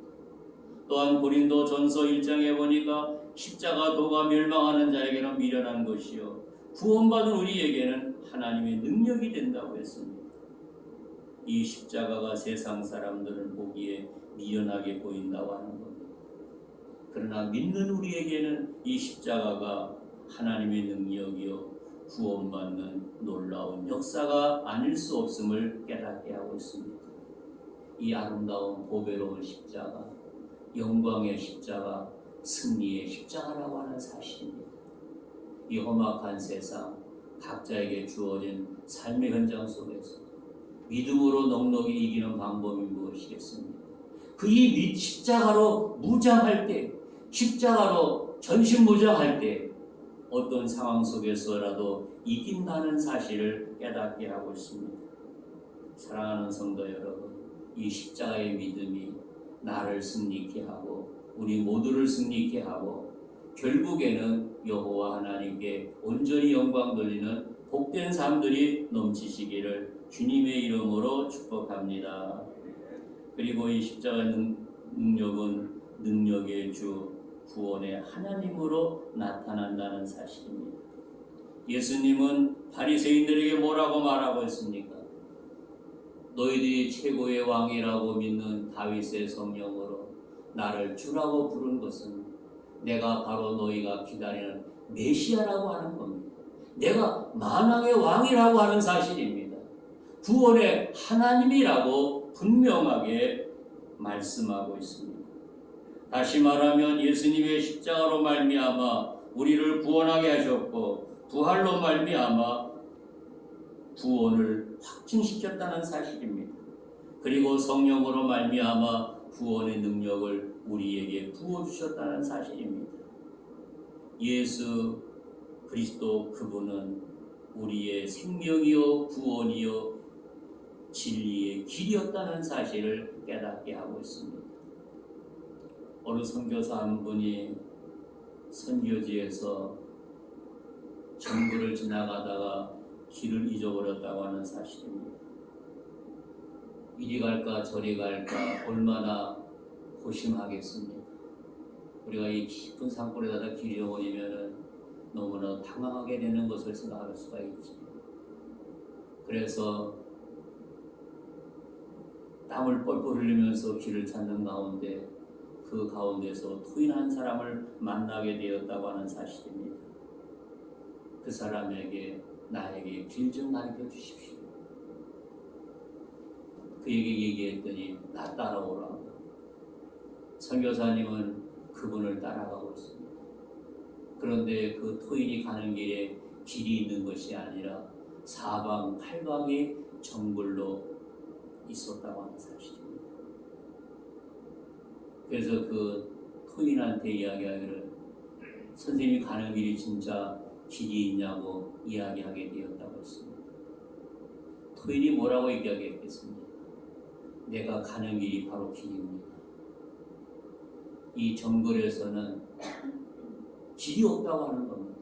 또한 고린도 전서 1장에 보니까 십자가 도가 멸망하는 자에게는 미련한 것이요 구원받은 우리에게는 하나님의 능력이 된다고 했습니다. 이 십자가가 세상 사람들을 보기에 미련하게 보인다고 하는 겁니다. 그러나 믿는 우리에게는 이 십자가가 하나님의 능력이요 구원받는 놀라운 역사가 아닐 수 없음을 깨닫게 하고 있습니다. 이 아름다운 보배로운 십자가, 영광의 십자가, 승리의 십자가라고 하는 사실입니다. 이 험악한 세상, 각자에게 주어진 삶의 현장 속에서 믿음으로 넉넉히 이기는 방법이 무엇이겠습니까? 그 이 십자가로 무장할 때, 십자가로 전신무장할 때 어떤 상황 속에서라도 이긴다는 사실을 깨닫게 하고 있습니다. 사랑하는 성도 여러분, 이 십자가의 믿음이 나를 승리케 하고 우리 모두를 승리케 하고 결국에는 여호와 하나님께 온전히 영광 돌리는 복된 삶들이 넘치시기를 주님의 이름으로 축복합니다. 그리고 이 십자가 능력은 능력의 주 구원의 하나님으로 나타난다는 사실입니다. 예수님은 바리새인들에게 뭐라고 말하고 있습니까? 너희들이 최고의 왕이라고 믿는 다윗의 성령으로 나를 주라고 부른 것은 내가 바로 너희가 기다리는 메시아라고 하는 겁니다. 내가 만왕의 왕이라고 하는 사실입니다. 구원의 하나님이라고 분명하게 말씀하고 있습니다. 다시 말하면 예수님의 십자가로 말미암아 우리를 구원하게 하셨고 부활로 말미암아 구원을 확증시켰다는 사실입니다. 그리고 성령으로 말미암아 구원의 능력을 우리에게 부어주셨다는 사실입니다. 예수 그리스도 그분은 우리의 생명이요 구원이요 진리의 길이었다는 사실을 깨닫게 하고 있습니다. 어느 선교사 한 분이 선교지에서 정글을 지나가다가 길을 잊어버렸다고 하는 사실입니다. 이리 갈까 저리 갈까 얼마나 고심하겠습니까? 우리가 이 깊은 산골에다가 길 잃어버리면 너무나 당황하게 되는 것을 생각할 수가 있지. 그래서 땀을 뻘뻘 흘리면서 길을 찾는 가운데 그 가운데서 투인한 사람을 만나게 되었다고 하는 사실입니다. 그 사람에게 나에게 길 좀 가르쳐 주십시오. 그에게 얘기했더니 나 따라오라고. 선교사님은 그분을 따라가고 있습니다. 그런데 그 토인이 가는 길에 길이 있는 것이 아니라 사방 팔방이 정글로 있었다고 하는 사실입니다. 그래서 그 토인한테 이야기하기를 선생님이 가는 길이 진짜 길이 있냐고 이야기하게 되었다고 했습니다. 토인이 뭐라고 얘기하겠습니까? 내가 가는 길이 바로 길입니다. 이 정글에서는 길이 없다고 하는 겁니다.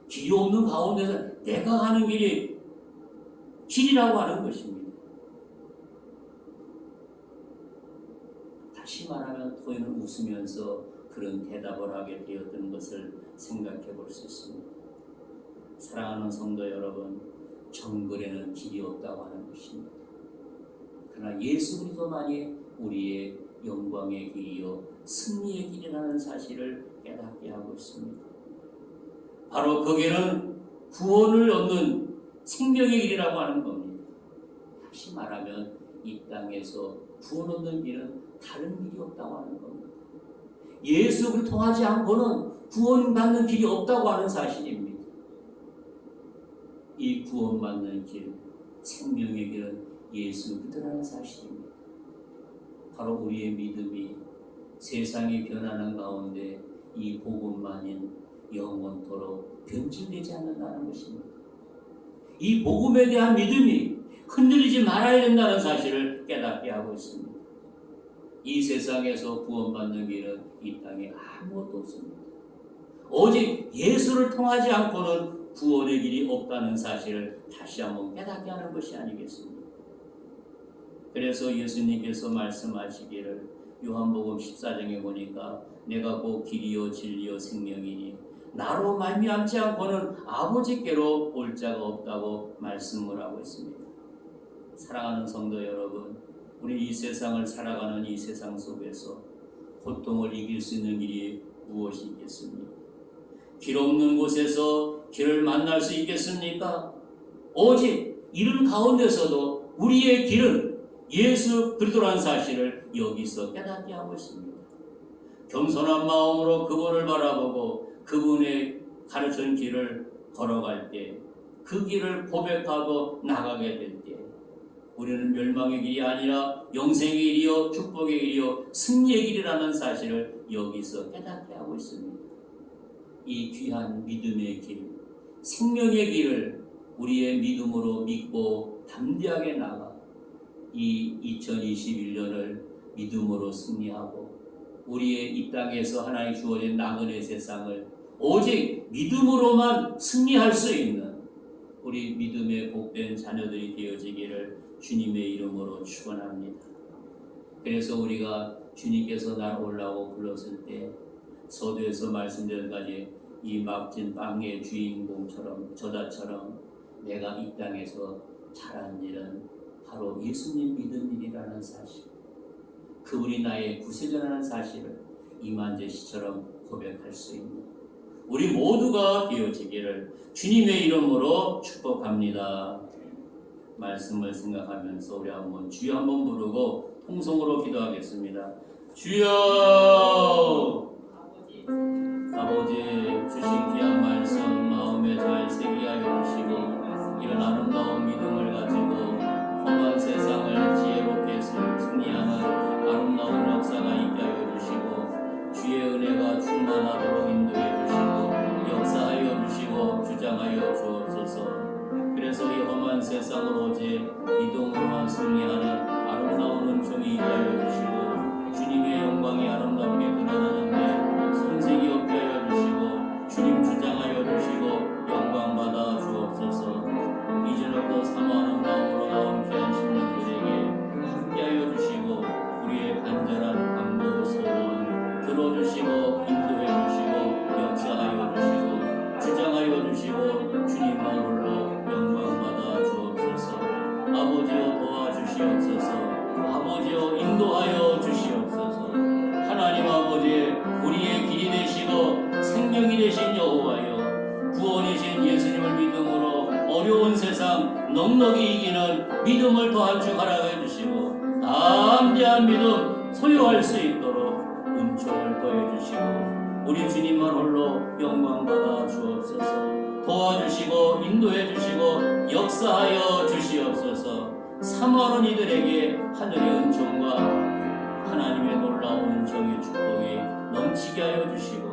길이 없는 가운데서 내가 가는 길이 길이라고 하는 것입니다. 다시 말하면 토인은 웃으면서 그런 대답을 하게 되었던 것을 생각해 볼 수 있습니다. 사랑하는 성도 여러분, 정글에는 길이 없다고 하는 것입니다. 그러나 예수 그리스도만이 우리의 영광의 길이요 승리의 길이라는 사실을 깨닫게 하고 있습니다. 바로 그 길은 구원을 얻는 생명의 길이라고 하는 겁니다. 다시 말하면 이 땅에서 구원 얻는 길은 다른 길이 없다고 하는 겁니다. 예수를 통하지 않고는 구원받는 길이 없다고 하는 사실입니다. 이 구원받는 길, 생명의 길은 예수 그리스도라는 사실입니다. 바로 우리의 믿음이 세상이 변하는 가운데 이 복음만은 영원토록 변질되지 않는다는 것입니다. 이 복음에 대한 믿음이 흔들리지 말아야 된다는 사실을 깨닫게 하고 있습니다. 이 세상에서 구원받는 길은 이 땅에 아무것도 없습니다. 오직 예수를 통하지 않고는 구원의 길이 없다는 사실을 다시 한번 깨닫게 하는 것이 아니겠습니까? 그래서 예수님께서 말씀하시기를 요한복음 14장에 보니까 내가 곧 길이요 진리요 생명이니 나로 말미암지 않고는 아버지께로 올 자가 없다고 말씀을 하고 있습니다. 사랑하는 성도 여러분, 우리 이 세상을 살아가는 이 세상 속에서 고통을 이길 수 있는 길이 무엇이 있겠습니까? 길 없는 곳에서 길을 만날 수 있겠습니까? 오직 이런 가운데서도 우리의 길은 예수 그리스도라는 사실을 여기서 깨닫게 하고 있습니다. 겸손한 마음으로 그분을 바라보고 그분의 가르친 길을 걸어갈 때, 그 길을 고백하고 나가게 될 때 우리는 멸망의 길이 아니라 영생의 길이요 축복의 길이요 승리의 길이라는 사실을 여기서 깨닫게 하고 있습니다. 이 귀한 믿음의 길, 생명의 길을 우리의 믿음으로 믿고 담대하게 나가 이 2021년을 믿음으로 승리하고 우리의 이 땅에서 하나님 주어진 나그네 세상을 오직 믿음으로만 승리할 수 있는 우리 믿음의 복된 자녀들이 되어지기를 주님의 이름으로 축원합니다. 그래서 우리가 주님께서 날 올라오고 불렀을 때 서두에서 말씀드린 가지 이 막진 빵의 주인공처럼 저자처럼 내가 이 땅에서 잘한 일은 바로 예수님 믿은 일이라는 사실, 그분이 나의 구세주라는 사실을 이만재 씨처럼 고백할 수 있는 우리 모두가 되어지기를 주님의 이름으로 축복합니다. 말씀을 생각하면서 우리 한번 주여 한번 부르고 통성으로 기도하겠습니다. 주여! 아버지 주신 귀한 말씀 마음에 잘 새기게 하여 주시고 이런 아름다운 믿음을 가지고 험한 세상을 지혜롭게 승리하는 아름다운 역사가 있게 하여 주시고 주의 은혜가 충만하도록 인도해 주시고 역사하여 주시고 주장하여 주옵소서. 그래서 이 험한 세상을 오직 믿음으로만 승리하는 아름다운 은총이 있게 하여 주시고 주님의 영광이 아름답게 드러나는데 손색이 없게 하여 주시고 주님 주장하여 주시고 영광받아 주옵소서. 이전부터 사모하는 마음으로 나온 귀한 신령들에게 함께하여 주시고 우리의 간절한 간구 소원 들어주시고 인도해 주시고 역사하여 주시고 주장하여 주시고 주님만 홀로 영광받아 주옵소서. 아버지여 도와주시옵소서. 아버지여 인도하여 주시옵소서. 하나님 아버지 우리의 길이 되시고 생명이 되신 여호와여 구원이신 예수님을 믿음으로 어려운 세상 넉넉히 이기는 믿음을 더한 주 허락해 주시고 담대한 믿음 소유할 수 있도록 은총을 더해 주시고 우리 주님만 홀로 영광받아 주옵소서. 도와주시고 인도해 주시고 역사하여 주시옵소서. 사모하는 이들에게 하늘의 은총과 하나님의 놀라운 은총의 축복이 넘치게 하여 주시고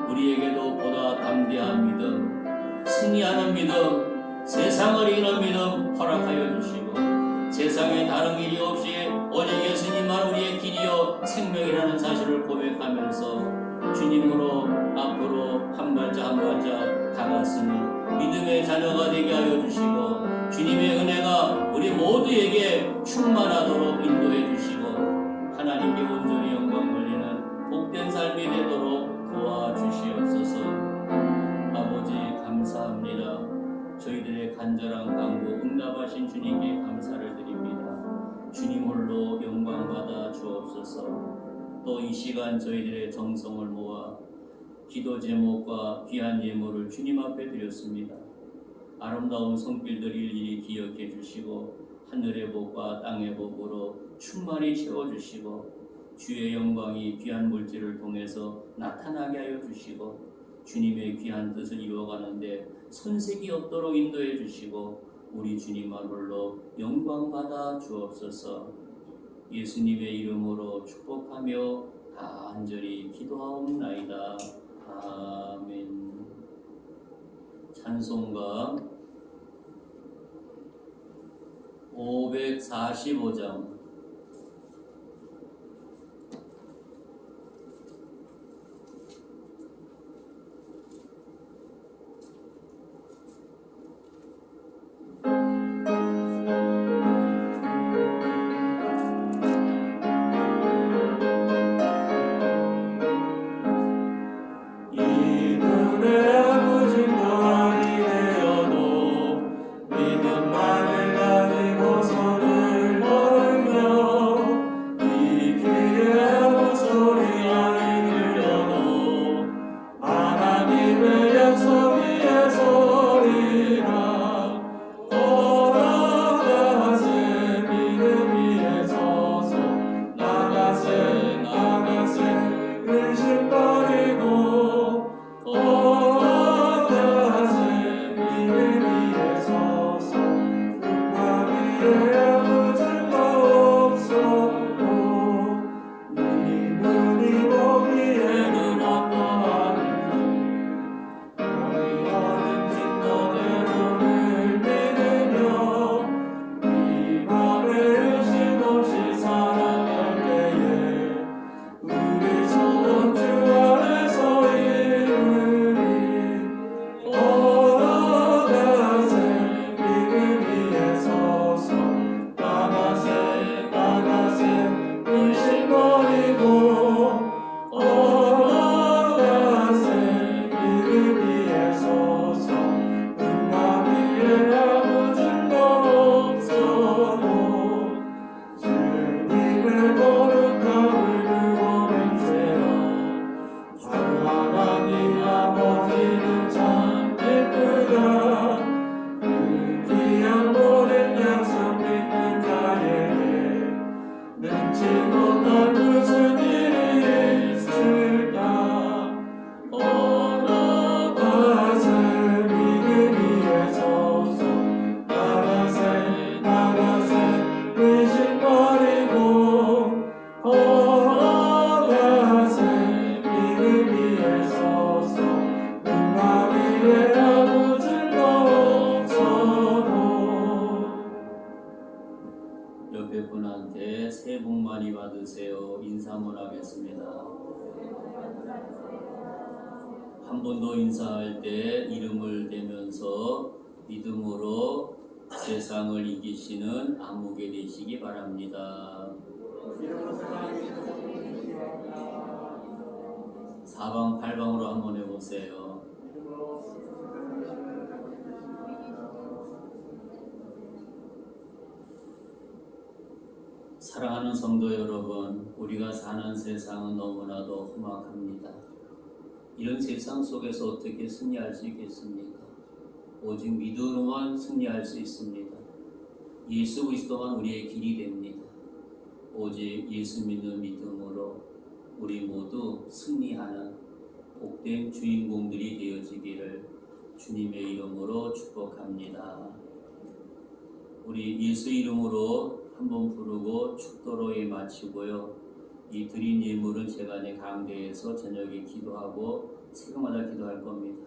우리에게도 보다 담대한 믿음, 승리하는 믿음, 세상을 이기는 믿음 허락하여 주시고 세상에 다른 길이 없이 오직 예수님만 우리의 길이요 생명이라는 사실을 고백하면서 주님으로 앞으로 한 발짝 한 발짝 다가서는 믿음의 자녀가 되게 하여 주시고 주님의 은혜가 우리 모두에게 충만하도록 인도해 주시고 하나님께 온전히 영광 돌리는 복된 삶이 되도록 도와주시옵소서. 아버지 감사합니다. 저희들의 간절한 간구 응답하신 주님께 감사를 드립니다. 주님 홀로 영광받아 주옵소서. 또 이 시간 저희들의 정성을 모아 기도 제목과 귀한 예물을 주님 앞에 드렸습니다. 아름다운 손길들 일일이 기억해 주시고 하늘의 복과 땅의 복으로 충만히 채워주시고 주의 영광이 귀한 물질을 통해서 나타나게 하여 주시고 주님의 귀한 뜻을 이루어가는데 손색이 없도록 인도해 주시고 우리 주님만 홀로 영광받아 주옵소서. 예수님의 이름으로 축복하며 간절히 기도하옵나이다. 아멘. 찬송가 545장 믿음만을 가지고 손을 걸면 복 많이 받으세요. 인사 한번 하겠습니다. 한 번 더 인사할 때 이름을 대면서 믿음으로 세상을 이기시는 아무개 되시기 바랍니다. 사방팔방으로 한번 해보세요. 사랑하는 성도 여러분, 우리가 사는 세상은 너무나도 험악합니다. 이런 세상 속에서 어떻게 승리할 수 있겠습니까? 오직 믿음으로만 승리할 수 있습니다. 예수 그리스도만 우리의 길이 됩니다. 오직 예수 믿는 믿음으로 우리 모두 승리하는 복된 주인공들이 되어지기를 주님의 이름으로 축복합니다. 우리 예수 이름으로 한번 부르고 축도로에 마치고요. 이 드린 예물은 제가 내 강대에서 저녁에 기도하고 새벽마다 기도할 겁니다.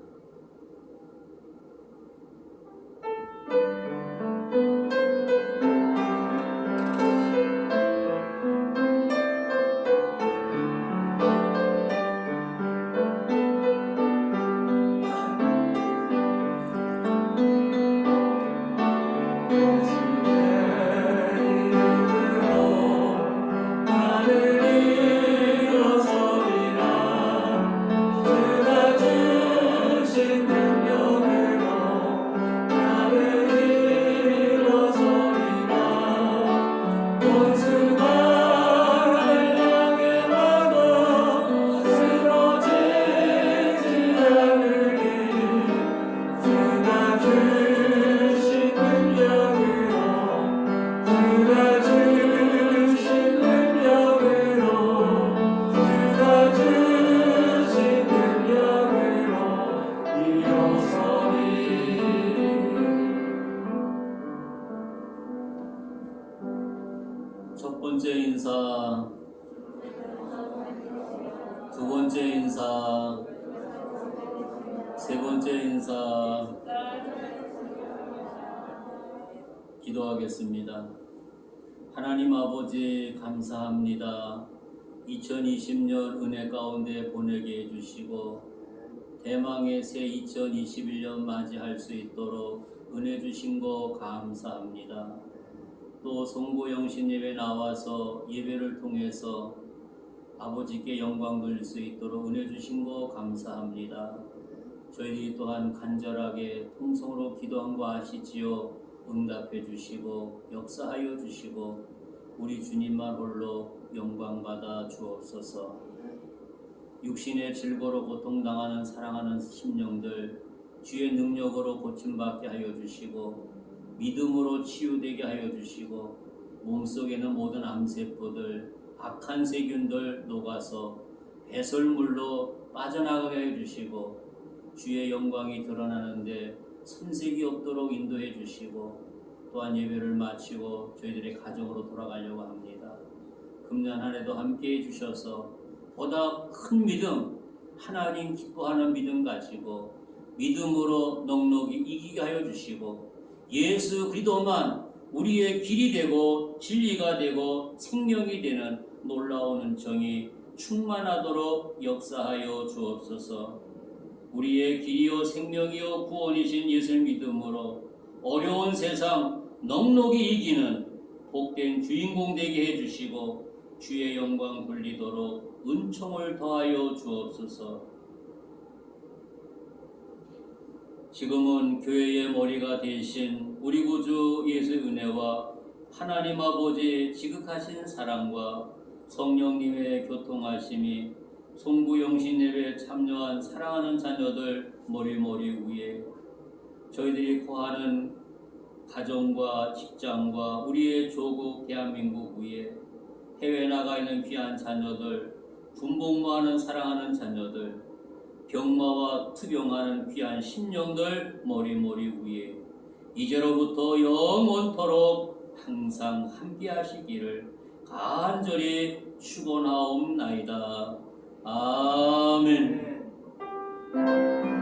첫 번째 인사, 두 번째 인사, 세 번째 인사, 기도하겠습니다. 하나님 아버지 감사합니다. 2020년 은혜 가운데 보내게 해주시고 대망의 새 2021년 맞이할 수 있도록 은혜 주신 거 감사합니다. 또 송구영신 예배 나와서 예배를 통해서 아버지께 영광 돌릴 수 있도록 은혜 주신 거 감사합니다. 저희들이 또한 간절하게 통성으로 기도한 거 아시지요? 응답해 주시고 역사하여 주시고 우리 주님만 홀로 영광 받아 주옵소서. 육신의 질고로 고통당하는 사랑하는 심령들 주의 능력으로 고침받게 하여 주시고 믿음으로 치유되게 하여 주시고 몸속에는 모든 암세포들 악한 세균들 녹아서 배설물로 빠져나가게 하여 주시고 주의 영광이 드러나는데 손색이 없도록 인도해 주시고 또한 예배를 마치고 저희들의 가정으로 돌아가려고 합니다. 금년 한 해도 함께해 주셔서 보다 큰 믿음, 하나님 기뻐하는 믿음 가지고 믿음으로 넉넉히 이기게 하여 주시고 예수 그리스도만 우리의 길이 되고 진리가 되고 생명이 되는 놀라운 은총이 충만하도록 역사하여 주옵소서. 우리의 길이요 생명이요 구원이신 예수를 믿음으로 어려운 세상 넉넉히 이기는 복된 주인공 되게 해주시고 주의 영광 돌리도록 은총을 더하여 주옵소서. 지금은 교회의 머리가 되신 우리 구주 예수의 은혜와 하나님 아버지의 지극하신 사랑과 성령님의 교통하심이 송구영신 예배에 참여한 사랑하는 자녀들 머리머리 위에 저희들이 거하는 가정과 직장과 우리의 조국 대한민국 위에 해외 나가 있는 귀한 자녀들, 군복무하는 사랑하는 자녀들, 병마와 투병하는 귀한 심령들 머리머리 위에 이제로부터 영원토록 항상 함께 하시기를 간절히 축원하옵나이다. 아멘.